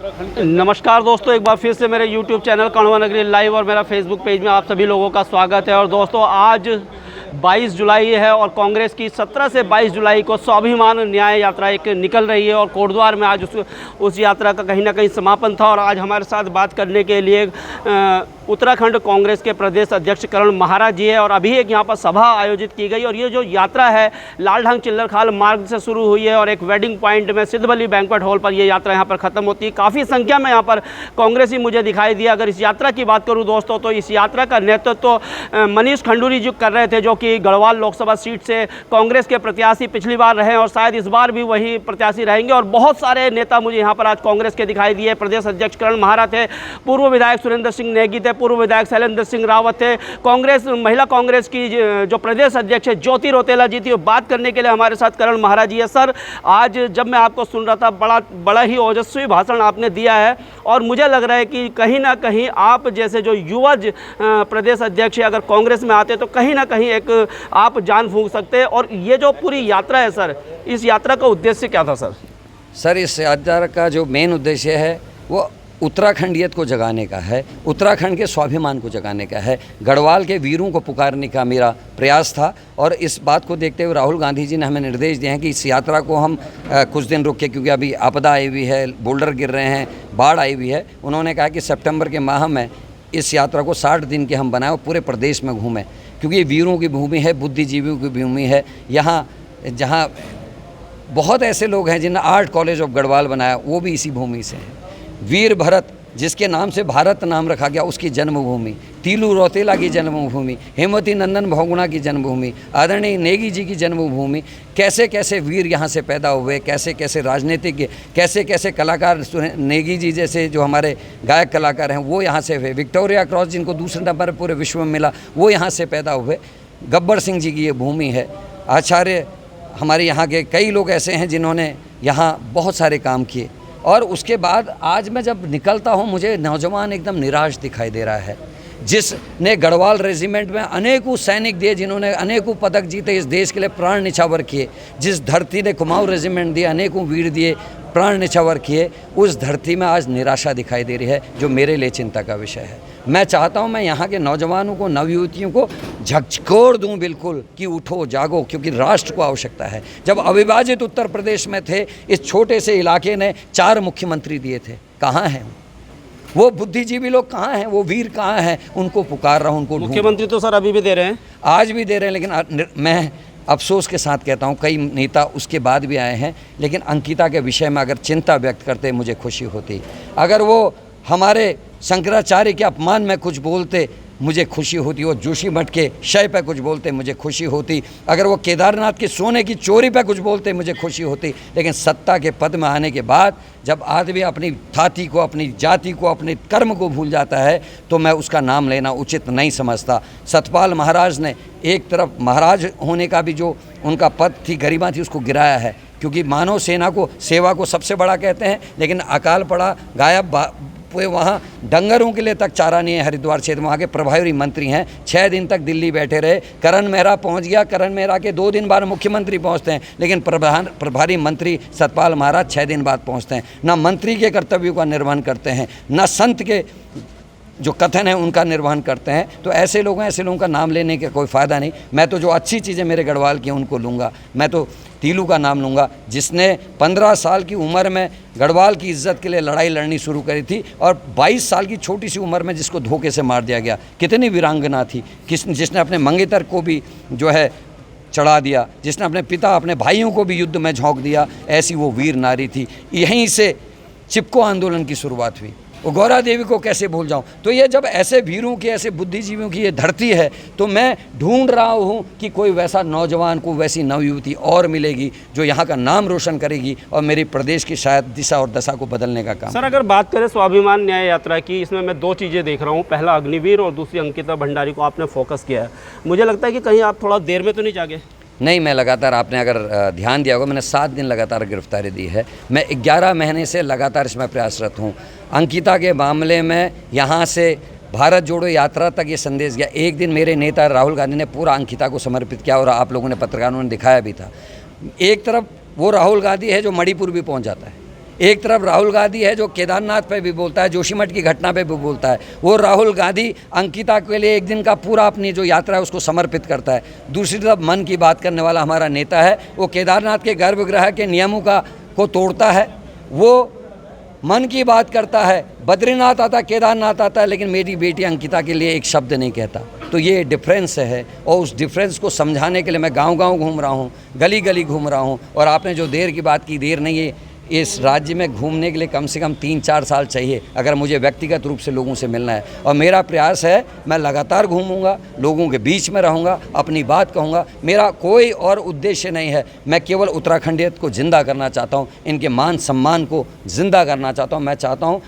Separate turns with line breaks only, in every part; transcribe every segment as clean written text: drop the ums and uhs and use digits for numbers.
नमस्कार दोस्तों, एक बार फिर से मेरे YouTube चैनल कण्वा नगरी लाइव और मेरा Facebook पेज में आप सभी लोगों का स्वागत है। और दोस्तों, आज 22 जुलाई है और कांग्रेस की 17 से 22 जुलाई को स्वाभिमान न्याय यात्रा एक निकल रही है और कोटद्वार में आज उस यात्रा का कहीं ना कहीं समापन था। और आज हमारे साथ बात करने के लिए उत्तराखंड कांग्रेस के प्रदेश अध्यक्ष करण महाराज जी है। और अभी एक यहाँ पर सभा आयोजित की गई और ये जो यात्रा है लालढांग चिल्लरखाल मार्ग से शुरू हुई है और एक वेडिंग पॉइंट में सिद्धबली बैंक्वेट हॉल पर ये यात्रा यहाँ पर ख़त्म होती है। काफ़ी संख्या में यहाँ पर कांग्रेसी मुझे दिखाई दिया। अगर इस यात्रा की बात करूँ दोस्तों, तो इस यात्रा का नेतृत्व मनीष खंडूरी जी कर रहे थे, जो कि गढ़वाल लोकसभा सीट से कांग्रेस के प्रत्याशी पिछली बार रहे और शायद इस बार भी वही प्रत्याशी रहेंगे। और बहुत सारे नेता मुझे यहाँ पर आज कांग्रेस के दिखाई दिए। प्रदेश अध्यक्ष करण महाराज थे, पूर्व विधायक सुरेंद्र सिंह नेगी थे, पूर्व विधायक शैलेंद्र सिंह रावत थे, कांग्रेस महिला कांग्रेस की जो प्रदेश अध्यक्ष है ज्योति रौतेला जी थी। बात करने के लिए हमारे साथ करण महाराज जी है। सर, आज जब मैं आपको सुन रहा था, बड़ा ही ओजस्वी भाषण आपने दिया है और मुझे लग रहा है कि कहीं ना कहीं आप जैसे जो युवा प्रदेश अध्यक्ष अगर कांग्रेस में आते तो कहीं ना कहीं एक आप जान फूंक सकते हैं। और ये जो पूरी यात्रा है सर, इस यात्रा का उद्देश्य क्या था सर?
सर, इस यात्रा का जो मेन उद्देश्य है वो उत्तराखंडियत को जगाने का है, उत्तराखंड के स्वाभिमान को जगाने का है, गढ़वाल के वीरों को पुकारने का मेरा प्रयास था। और इस बात को देखते हुए राहुल गांधी जी ने हमें निर्देश दिए हैं कि इस यात्रा को हम कुछ दिन रुक के, क्योंकि अभी आपदा आई हुई है, बोल्डर गिर रहे हैं, बाढ़ आई हुई है, उन्होंने कहा कि सितंबर के माह में इस यात्रा को 60 दिन के हम बनाएं और पूरे प्रदेश में घूमें, क्योंकि ये वीरों की भूमि है, बुद्धिजीवियों की भूमि है। यहाँ जहाँ बहुत ऐसे लोग हैं जिन्हें आर्ट कॉलेज ऑफ गढ़वाल बनाया, वो भी इसी भूमि से हैं। वीर भरत, जिसके नाम से भारत नाम रखा गया, उसकी जन्मभूमि, तीलू रौतेला की जन्मभूमि, हेमवती नंदन बहुगुणा की जन्मभूमि, आदरणीय नेगी जी की जन्मभूमि। कैसे कैसे वीर यहाँ से पैदा हुए, कैसे कैसे राजनीतिज्ञ, कैसे कैसे कलाकार, नेगी जी जैसे जो हमारे गायक कलाकार हैं वो यहाँ से हुए। विक्टोरिया क्रॉस जिनको दूसरे नंबर पूरे विश्व में मिला, वो यहाँ से पैदा हुए। गब्बर सिंह जी की ये भूमि है। आचार्य, हमारे यहाँ के कई लोग ऐसे हैं जिन्होंने यहाँ बहुत सारे काम किए। और उसके बाद आज मैं जब निकलता हूँ, मुझे नौजवान एकदम निराश दिखाई दे रहा है, जिसने गढ़वाल रेजिमेंट में अनेकों सैनिक दिए, जिन्होंने अनेकों पदक जीते, इस देश के लिए प्राण निछावर किए, जिस धरती ने कुमाऊं रेजिमेंट दिए, अनेकों वीर दिए, प्राण निछावर किए, उस धरती में आज निराशा दिखाई दे रही है, जो मेरे लिए चिंता का विषय है। मैं चाहता हूं मैं यहाँ के नौजवानों को, नवयुवतियों को झकझोर दूं बिल्कुल कि उठो जागो, क्योंकि राष्ट्र को आवश्यकता है। जब अविभाजित उत्तर प्रदेश में थे, इस छोटे से इलाके ने 4 मुख्यमंत्री दिए थे। कहाँ हैं वो बुद्धिजीवी लोग? कहाँ हैं वो वीर? कहाँ हैं? उनको पुकार रहा हूँ, उनको
मुख्यमंत्री तो सर अभी भी दे रहे हैं,
आज भी दे रहे हैं, लेकिन मैं अफसोस के साथ कहता हूँ कई नेता उसके बाद भी आए हैं, लेकिन अंकिता के विषय में अगर चिंता व्यक्त करते मुझे खुशी होती। अगर वो हमारे शंकराचार्य के अपमान में कुछ बोलते मुझे खुशी होती। वो जोशी मठ के शय पे कुछ बोलते मुझे खुशी होती। अगर वो केदारनाथ के सोने की चोरी पे कुछ बोलते मुझे खुशी होती। लेकिन सत्ता के पद में आने के बाद जब आदमी अपनी जाति को, अपनी जाति को, अपने कर्म को भूल जाता है, तो मैं उसका नाम लेना उचित नहीं समझता। सतपाल महाराज ने एक तरफ महाराज होने का भी जो उनका पद थी, गरिमा थी, उसको गिराया है, क्योंकि मानव सेना को, सेवा को सबसे बड़ा कहते हैं। लेकिन अकाल पड़ा, गायब, वहाँ डंगरों के लिए तक चारा नहीं है। हरिद्वार क्षेत्र में वहाँ के प्रभारी मंत्री हैं, 6 दिन तक दिल्ली बैठे रहे। करण मेहरा पहुँच गया, करण मेहरा के 2 दिन बाद मुख्यमंत्री पहुँचते हैं, लेकिन प्रभारी मंत्री सतपाल महाराज 6 दिन बाद पहुँचते हैं। ना मंत्री के कर्तव्यों का निर्वहन करते हैं, ना संत के जो कथन है उनका निर्वहन करते हैं। तो ऐसे लोगों का नाम लेने का कोई फ़ायदा नहीं। मैं तो जो अच्छी चीज़ें मेरे गढ़वाल की उनको लूँगा। मैं तो तीलू का नाम लूँगा, जिसने 15 साल की उम्र में गढ़वाल की इज्जत के लिए लड़ाई लड़नी शुरू करी थी, और 22 साल की छोटी सी उम्र में जिसको धोखे से मार दिया गया। कितनी वीरांगना थी, जिसने अपने मंगेतर को भी जो है चढ़ा दिया, जिसने अपने पिता, अपने भाइयों को भी युद्ध में झोंक दिया। ऐसी वो वीर नारी थी। यहीं से चिपको आंदोलन की शुरुआत हुई। वो गौरा देवी को कैसे भूल जाऊं? तो ये जब ऐसे वीरों की, ऐसे बुद्धिजीवियों की ये धरती है, तो मैं ढूंढ रहा हूं कि कोई वैसा नौजवान को, वैसी नवयुवती और मिलेगी जो यहाँ का नाम रोशन करेगी और मेरे प्रदेश की शायद दिशा और दशा को बदलने का काम।
सर, अगर बात करें स्वाभिमान न्याय यात्रा की, इसमें मैं 2 चीज़ें देख रहा हूँ। पहला अग्निवीर और दूसरी अंकिता भंडारी को आपने फोकस किया है। मुझे लगता है कि कहीं आप थोड़ा देर में तो नहीं जागे?
नहीं, मैं लगातार, आपने अगर ध्यान दिया होगा, मैंने 7 दिन लगातार गिरफ्तारी दी है। मैं 11 महीने से लगातार इसमें प्रयासरत हूँ। अंकिता के मामले में यहाँ से भारत जोड़ो यात्रा तक ये संदेश गया। एक दिन मेरे नेता राहुल गांधी ने पूरा अंकिता को समर्पित किया, और आप लोगों ने, पत्रकारों ने दिखाया भी था। एक तरफ वो राहुल गांधी है जो मणिपुर भी पहुँच जाता है, एक तरफ राहुल गांधी है जो केदारनाथ पे भी बोलता है, जोशीमठ की घटना पे भी बोलता है। वो राहुल गांधी अंकिता के लिए एक दिन का पूरा अपनी जो यात्रा है उसको समर्पित करता है। दूसरी तरफ मन की बात करने वाला हमारा नेता है, वो केदारनाथ के गर्भगृह के नियमों को तोड़ता है, वो मन की बात करता है, बद्रीनाथ आता, केदारनाथ आता है, लेकिन मेरी बेटी अंकिता के लिए एक शब्द नहीं कहता। तो ये डिफरेंस है, और उस डिफरेंस को समझाने के लिए मैं गांव-गांव घूम रहा हूँ, गली-गली घूम रहा हूँ। और आपने जो देर की बात की, देर नहीं है, इस राज्य में घूमने के लिए कम से कम 3-4 साल चाहिए अगर मुझे व्यक्तिगत रूप से लोगों से मिलना है। और मेरा प्रयास है, मैं लगातार घूमूंगा, लोगों के बीच में रहूंगा, अपनी बात कहूंगा। मेरा कोई और उद्देश्य नहीं है, मैं केवल उत्तराखंडियत को ज़िंदा करना चाहता हूं, इनके मान सम्मान को ज़िंदा करना चाहता हूं। मैं चाहता हूं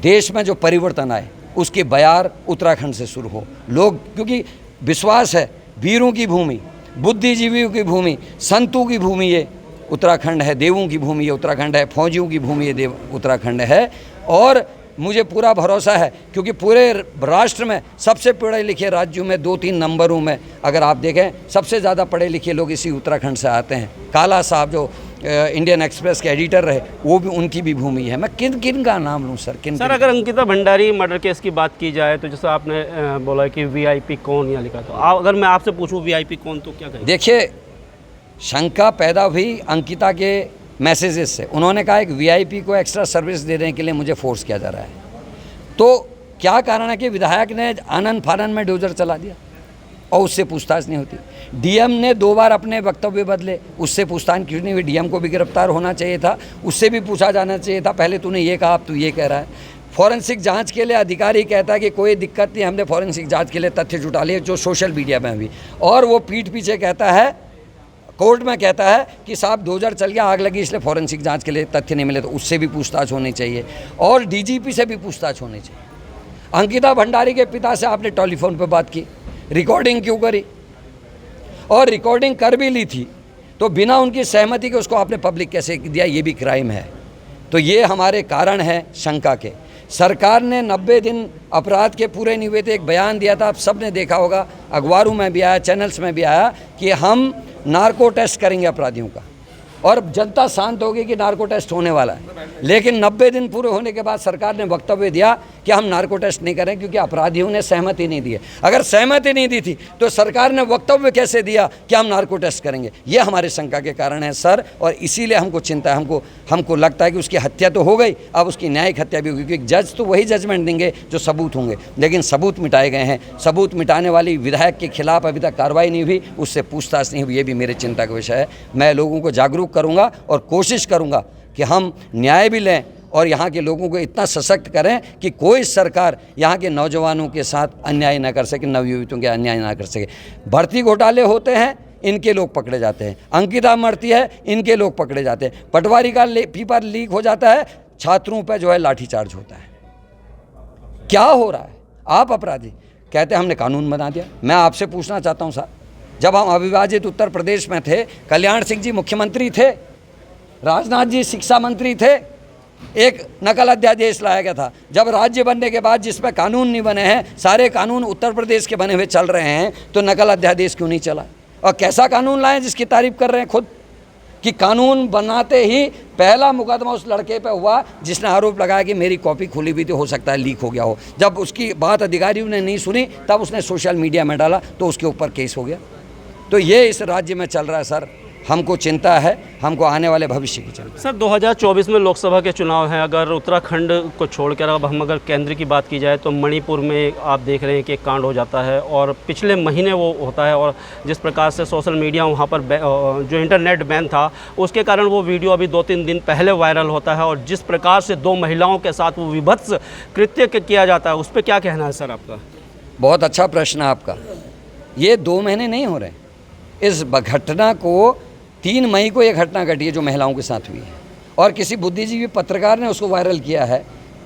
देश में जो परिवर्तन आए उसकी बयार उत्तराखंड से शुरू हो। लोग, क्योंकि विश्वास है, वीरों की भूमि, बुद्धिजीवियों की भूमि, संतों की भूमि ये उत्तराखंड है, देवों की भूमि ये उत्तराखंड है, फौजियों की भूमि ये उत्तराखंड है। और मुझे पूरा भरोसा है, क्योंकि पूरे राष्ट्र में सबसे पढ़े लिखे राज्यों में 2-3 नंबरों में अगर आप देखें, सबसे ज़्यादा पढ़े लिखे लोग इसी उत्तराखंड से आते हैं। काला साहब जो इंडियन एक्सप्रेस के एडिटर रहे, वो भी, उनकी भी भूमि है। मैं किन किन का नाम लूँ सर?
सर, अगर अंकिता भंडारी मर्डर केस की बात की जाए तो जैसे आपने बोला कि वीआईपी कौन यहाँ लिखा, तो अगर मैं आपसे पूछूं वीआईपी कौन, तो क्या कहें?
देखिए, शंका पैदा हुई अंकिता के मैसेजेस से। उन्होंने कहा एक वीआईपी को एक्स्ट्रा सर्विस देने के लिए मुझे फोर्स किया जा रहा है। तो क्या कारण है कि विधायक ने आनंद फानन में डोजर चला दिया और उससे पूछताछ नहीं होती? डीएम ने 2 बार अपने वक्तव्य बदले, उससे पूछताछ क्यों नहीं हुई? डीएम को भी गिरफ्तार होना चाहिए था, उससे भी पूछा जाना चाहिए था, पहले तूने ये कहा, अब तू ये कह रहा है। फॉरेंसिक जांच के लिए अधिकारी कहता है कि कोई दिक्कत नहीं, हमने फॉरेंसिक जांच के लिए तथ्य जुटा लिए, जो सोशल मीडिया में भी। और वो पीठ पीछे कहता है, कोर्ट में कहता है कि साहब डोजर चल गया, आग लगी, इसलिए फॉरेंसिक जांच के लिए तथ्य नहीं मिले। तो उससे भी पूछताछ होनी चाहिए और डीजीपी से भी पूछताछ होनी चाहिए। अंकिता भंडारी के पिता से आपने टेलीफोन पर बात की, रिकॉर्डिंग क्यों करी? और रिकॉर्डिंग कर भी ली थी तो बिना उनकी सहमति के उसको आपने पब्लिक कैसे दिया? ये भी क्राइम है। तो ये हमारे कारण है शंका के। सरकार ने 90 दिन अपराध के पूरे नहीं हुए थे, एक बयान दिया था, आप सब ने देखा होगा, अखबारों में भी आया, चैनल्स में भी आया कि हम नार्को टेस्ट करेंगे अपराधियों का, और जनता शांत होगी कि नार्को टेस्ट होने वाला है। लेकिन 90 दिन पूरे होने के बाद सरकार ने वक्तव्य दिया कि हम नार्को टेस्ट नहीं करें, क्योंकि अपराधियों ने सहमति नहीं दी है। अगर सहमति नहीं दी थी तो सरकार ने वक्तव्य कैसे दिया कि हम नार्को टेस्ट करेंगे? ये हमारे शंका के कारण है सर, और इसीलिए हमको चिंता है। हमको लगता है कि उसकी हत्या तो हो गई, अब उसकी न्यायिक हत्या भी होगी, क्योंकि जज तो वही जजमेंट देंगे जो सबूत होंगे, लेकिन सबूत मिटाए गए हैं। सबूत मिटाने वाली विधायक के खिलाफ अभी तक कार्रवाई नहीं हुई, उससे पूछताछ नहीं हुई, ये भी मेरे चिंता का विषय है। मैं लोगों को जागरूक करूँगा और कोशिश करूँगा कि हम न्याय भी लें और यहाँ के लोगों को इतना सशक्त करें कि कोई सरकार यहाँ के नौजवानों के साथ अन्याय ना कर सके, नवयुवकों के अन्याय ना कर सके। भर्ती घोटाले होते हैं, इनके लोग पकड़े जाते हैं। अंकिता मरती है, इनके लोग पकड़े जाते हैं। पटवारी का पेपर लीक हो जाता है, छात्रों पर जो है लाठीचार्ज होता है। क्या हो रहा है? आप अपराधी कहते हैं हमने कानून बना दिया। मैं आपसे पूछना चाहता हूँ साहब, जब हम अविभाजित उत्तर प्रदेश में थे, कल्याण सिंह जी मुख्यमंत्री थे, राजनाथ जी शिक्षा मंत्री थे, एक नकल अध्यादेश लाया गया था। जब राज्य बनने के बाद जिस पर कानून नहीं बने हैं, सारे कानून उत्तर प्रदेश के बने हुए चल रहे हैं, तो नकल अध्यादेश क्यों नहीं चला? और कैसा कानून लाए जिसकी तारीफ कर रहे हैं खुद, कि कानून बनाते ही पहला मुकदमा उस लड़के पे हुआ जिसने आरोप लगाया कि मेरी कॉपी खुली हुई थी, हो सकता है लीक हो गया हो। जब उसकी बात अधिकारियों ने नहीं सुनी, तब उसने सोशल मीडिया में डाला, तो उसके ऊपर केस हो गया। तो ये इस राज्य में चल रहा है सर, हमको चिंता है, हमको आने वाले भविष्य की चिंता।
सर, 2024 में लोकसभा के चुनाव हैं। अगर उत्तराखंड को छोड़कर अब हम अगर केंद्र की बात की जाए तो मणिपुर में आप देख रहे हैं कि एक कांड हो जाता है, और पिछले महीने वो होता है, और जिस प्रकार से सोशल मीडिया वहाँ पर जो इंटरनेट बैन था, उसके कारण वो वीडियो अभी 2-3 दिन पहले वायरल होता है, और जिस प्रकार से 2 महिलाओं के साथ वो विभत्स कृत्य किया जाता है, उस पर क्या कहना है सर आपका?
बहुत अच्छा प्रश्न है आपका। ये 2 महीने नहीं हो रहे, इस घटना को 3 मई को ये घटना घटी है जो महिलाओं के साथ हुई है, और किसी बुद्धिजीवी पत्रकार ने उसको वायरल किया है।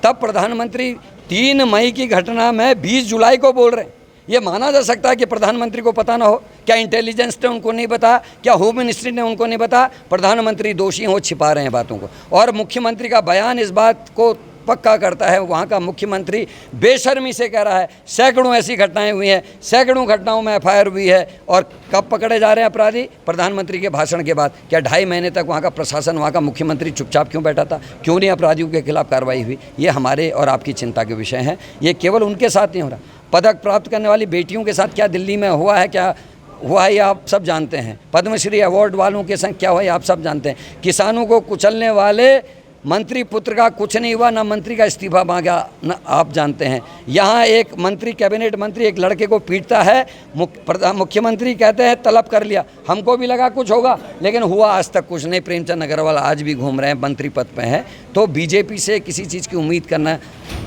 तब प्रधानमंत्री 3 मई की घटना में 20 जुलाई को बोल रहे हैं। ये माना जा सकता है कि प्रधानमंत्री को पता ना हो? क्या इंटेलिजेंस ने उनको नहीं बताया? क्या होम मिनिस्ट्री ने उनको नहीं बताया? प्रधानमंत्री दोषी हो, छिपा रहे हैं बातों को। और मुख्यमंत्री का बयान इस बात को पक्का करता है। वहाँ का मुख्यमंत्री बेशर्मी से कह रहा है सैकड़ों ऐसी घटनाएं हुई हैं, सैकड़ों घटनाओं में एफआईआर हुई है, और कब पकड़े जा रहे हैं अपराधी? प्रधानमंत्री के भाषण के बाद। क्या 2.5 महीने तक वहाँ का प्रशासन, वहाँ का मुख्यमंत्री चुपचाप क्यों बैठा था? क्यों नहीं अपराधियों के खिलाफ कार्रवाई हुई? ये हमारे और आपकी चिंता के विषय हैं। ये केवल उनके साथ नहीं हो रहा, पदक प्राप्त करने वाली बेटियों के साथ क्या दिल्ली में हुआ है, क्या हुआ है, ये आप सब जानते हैं। पद्मश्री अवार्ड वालों के संग क्या हुआ है, आप सब जानते हैं। किसानों को कुचलने वाले मंत्री पुत्र का कुछ नहीं हुआ, ना मंत्री का इस्तीफा मांगा, ना आप जानते हैं। यहाँ एक मंत्री, कैबिनेट मंत्री एक लड़के को पीटता है, मुख्यमंत्री कहते हैं तलब कर लिया। हमको भी लगा कुछ होगा, लेकिन हुआ आज तक कुछ नहीं। प्रेमचंद अग्रवाल आज भी घूम रहे हैं, मंत्री पद पे हैं। तो बीजेपी से किसी चीज़ की उम्मीद करना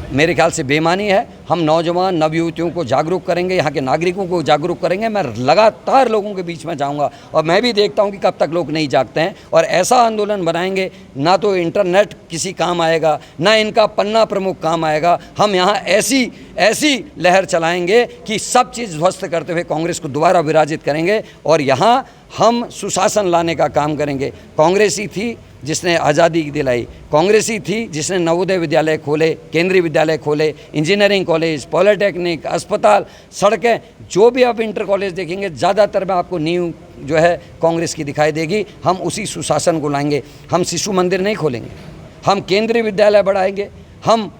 मेरे ख्याल से बेईमानी है। हम नौजवान नवयुवतियों को जागरूक करेंगे, यहाँ के नागरिकों को जागरूक करेंगे। मैं लगातार लोगों के बीच में जाऊँगा और मैं भी देखता हूँ कि कब तक लोग नहीं जागते हैं, और ऐसा आंदोलन बनाएंगे ना तो इंटरनेट किसी काम आएगा, ना इनका पन्ना प्रमुख काम आएगा। हम यहाँ ऐसी लहर चलाएंगे कि सब चीज़ ध्वस्त करते हुए कांग्रेस को दोबारा विराजित करेंगे, और यहाँ हम सुशासन लाने का काम करेंगे। कांग्रेस ही थी जिसने आज़ादी दिलाई, कांग्रेस ही थी जिसने नवोदय विद्यालय खोले, केंद्रीय विद्यालय खोले, इंजीनियरिंग कॉलेज, पॉलिटेक्निक, अस्पताल, सड़कें, जो भी आप इंटर कॉलेज देखेंगे ज़्यादातर में आपको नींव जो है कांग्रेस की दिखाई देगी। हम उसी सुशासन को लाएंगे। हम शिशु मंदिर नहीं खोलेंगे, हम केंद्रीय विद्यालय बढ़ाएंगे, हम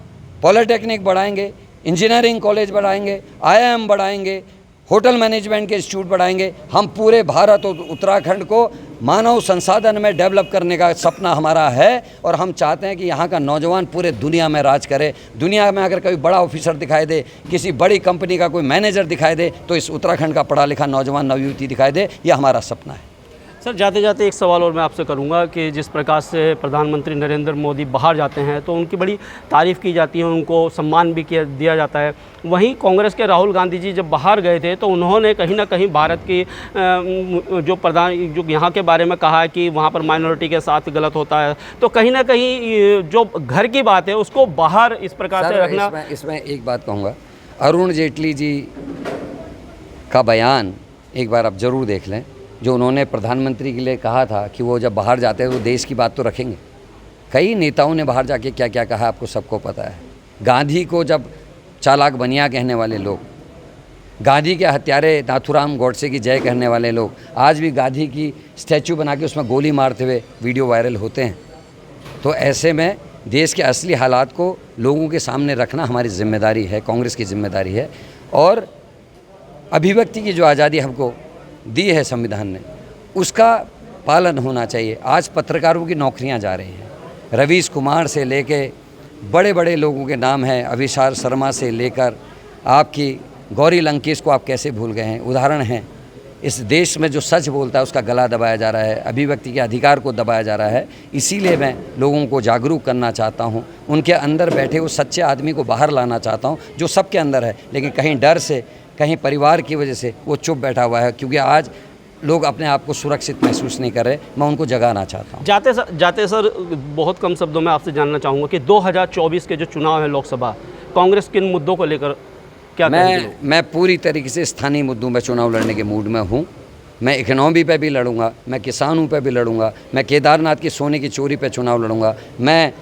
पॉलिटेक्निक बढ़ाएंगे, इंजीनियरिंग कॉलेज बढ़ाएंगे, IIM बढ़ाएंगे, होटल मैनेजमेंट के इंस्टीट्यूट बढ़ाएंगे। हम पूरे भारत और उत्तराखंड को मानव संसाधन में डेवलप करने का सपना हमारा है, और हम चाहते हैं कि यहाँ का नौजवान पूरे दुनिया में राज करे। दुनिया में अगर कोई बड़ा ऑफिसर दिखाई दे, किसी बड़ी कंपनी का कोई मैनेजर दिखाई दे, तो इस उत्तराखंड का पढ़ा लिखा नौजवान नवयुवती दिखाई दे। ये हमारा सपना है।
सर, जाते जाते एक सवाल और मैं आपसे करूंगा कि जिस प्रकार से प्रधानमंत्री नरेंद्र मोदी बाहर जाते हैं तो उनकी बड़ी तारीफ़ की जाती है, उनको सम्मान भी दिया जाता है। वहीं कांग्रेस के राहुल गांधी जी जब बाहर गए थे तो उन्होंने कहीं ना कहीं भारत की जो यहाँ के बारे में कहा है कि वहाँ पर माइनॉरिटी के साथ गलत होता है, तो कहीं ना कहीं जो घर की बात है उसको बाहर इस प्रकार से रखना।
इसमें एक बात कहूँगा, अरुण जेटली जी का बयान एक बार आप ज़रूर देख लें, जो उन्होंने प्रधानमंत्री के लिए कहा था कि वो जब बाहर जाते हैं तो देश की बात तो रखेंगे। कई नेताओं ने बाहर जाके क्या क्या कहा आपको सबको पता है। गांधी को जब चालाक बनिया कहने वाले लोग, गांधी के हत्यारे नाथूराम गोडसे की जय कहने वाले लोग, आज भी गांधी की स्टैचू बना के उसमें गोली मारते हुए वीडियो वायरल होते हैं। तो ऐसे में देश के असली हालात को लोगों के सामने रखना हमारी जिम्मेदारी है, कांग्रेस की जिम्मेदारी है। और अभिव्यक्ति की जो आज़ादी हमको दी है संविधान ने, उसका पालन होना चाहिए। आज पत्रकारों की नौकरियां जा रही हैं, रवीश कुमार से लेके बड़े बड़े लोगों के नाम हैं, अभिसार शर्मा से लेकर आपकी गौरी लंकेश को आप कैसे भूल गए हैं। उदाहरण हैं, इस देश में जो सच बोलता है उसका गला दबाया जा रहा है, अभिव्यक्ति के अधिकार को दबाया जा रहा है। इसीलिए मैं लोगों को जागरूक करना चाहता हूं, उनके अंदर बैठे वो सच्चे आदमी को बाहर लाना चाहता हूं, जो सबके अंदर है, लेकिन कहीं डर से, कहीं परिवार की वजह से वो चुप बैठा हुआ है, क्योंकि आज लोग अपने आप को सुरक्षित महसूस नहीं कर रहे। मैं उनको जगाना चाहता हूँ।
जाते सर बहुत कम शब्दों में आपसे जानना चाहूँगा कि 2024 के जो चुनाव है लोकसभा, कांग्रेस किन मुद्दों को लेकर क्या करेगी?
मैं पूरी तरीके से स्थानीय मुद्दों पर चुनाव लड़ने के मूड में हूँ। मैं इकोनॉमी पे भी लड़ूंगा, मैं किसानों पे भी लड़ूंगा, मैं केदारनाथ की सोने की चोरी पे चुनाव लड़ूंगा, मैं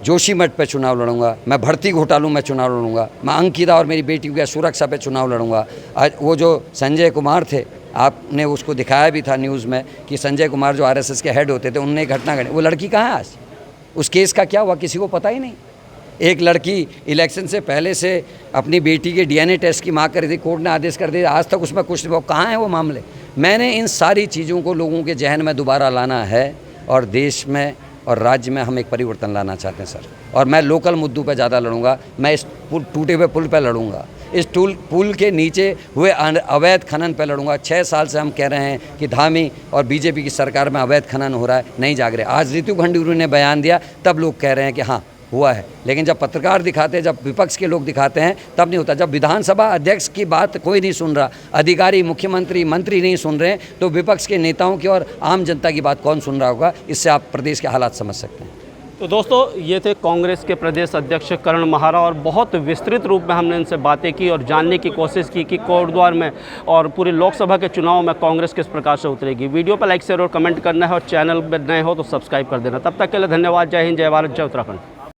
जोशीमठ पे चुनाव लड़ूंगा, मैं भर्ती घोटालों में चुनाव लड़ूंगा, मैं अंकिता और मेरी बेटी की सुरक्षा पे चुनाव लड़ूंगा। आज वो जो संजय कुमार थे, आपने उसको दिखाया भी था न्यूज़ में कि संजय कुमार जो RSS के हेड होते थे, उनने एक घटना घटी। वो लड़की कहाँ है आज? उस केस का क्या हुआ किसी को पता ही नहीं। एक लड़की इलेक्शन से पहले से अपनी बेटी के DNA टेस्ट की मांग कर रही थी, कोर्ट ने आदेश कर दिया, आज तक उसमें कुछ नहीं। कहाँ है वो मामले? मैंने इन सारी चीज़ों को लोगों के जहन में दोबारा लाना है, और देश में और राज्य में हम एक परिवर्तन लाना चाहते हैं सर। और मैं लोकल मुद्दों पे ज़्यादा लड़ूंगा। मैं इस टूटे हुए पुल पे लड़ूंगा, इस पुल के नीचे हुए अवैध खनन पे लड़ूंगा। 6 साल से हम कह रहे हैं कि धामी और बीजेपी की सरकार में अवैध खनन हो रहा है, नहीं जाग रहे। आज रितु खंडूरी ने बयान दिया, तब लोग कह रहे हैं कि हाँ हुआ है, लेकिन जब पत्रकार दिखाते हैं, जब विपक्ष के लोग दिखाते हैं, तब नहीं होता। जब विधानसभा अध्यक्ष की बात कोई नहीं सुन रहा, अधिकारी, मुख्यमंत्री, मंत्री नहीं सुन रहे हैं, तो विपक्ष के नेताओं की और आम जनता की बात कौन सुन रहा होगा? इससे आप प्रदेश के हालात समझ सकते हैं।
तो दोस्तों, ये थे कांग्रेस के प्रदेश अध्यक्ष करण महारा, और बहुत विस्तृत रूप में हमने इनसे बातें की और जानने की कोशिश की कि कोटद्वार में और पूरे लोकसभा के चुनाव में कांग्रेस किस प्रकार से उतरेगी। वीडियो पर लाइक शेयर और कमेंट करना है, और चैनल में नए हो तो सब्सक्राइब कर देना। तब तक के लिए धन्यवाद। जय हिंद, जय भारत, जय उत्तराखंड।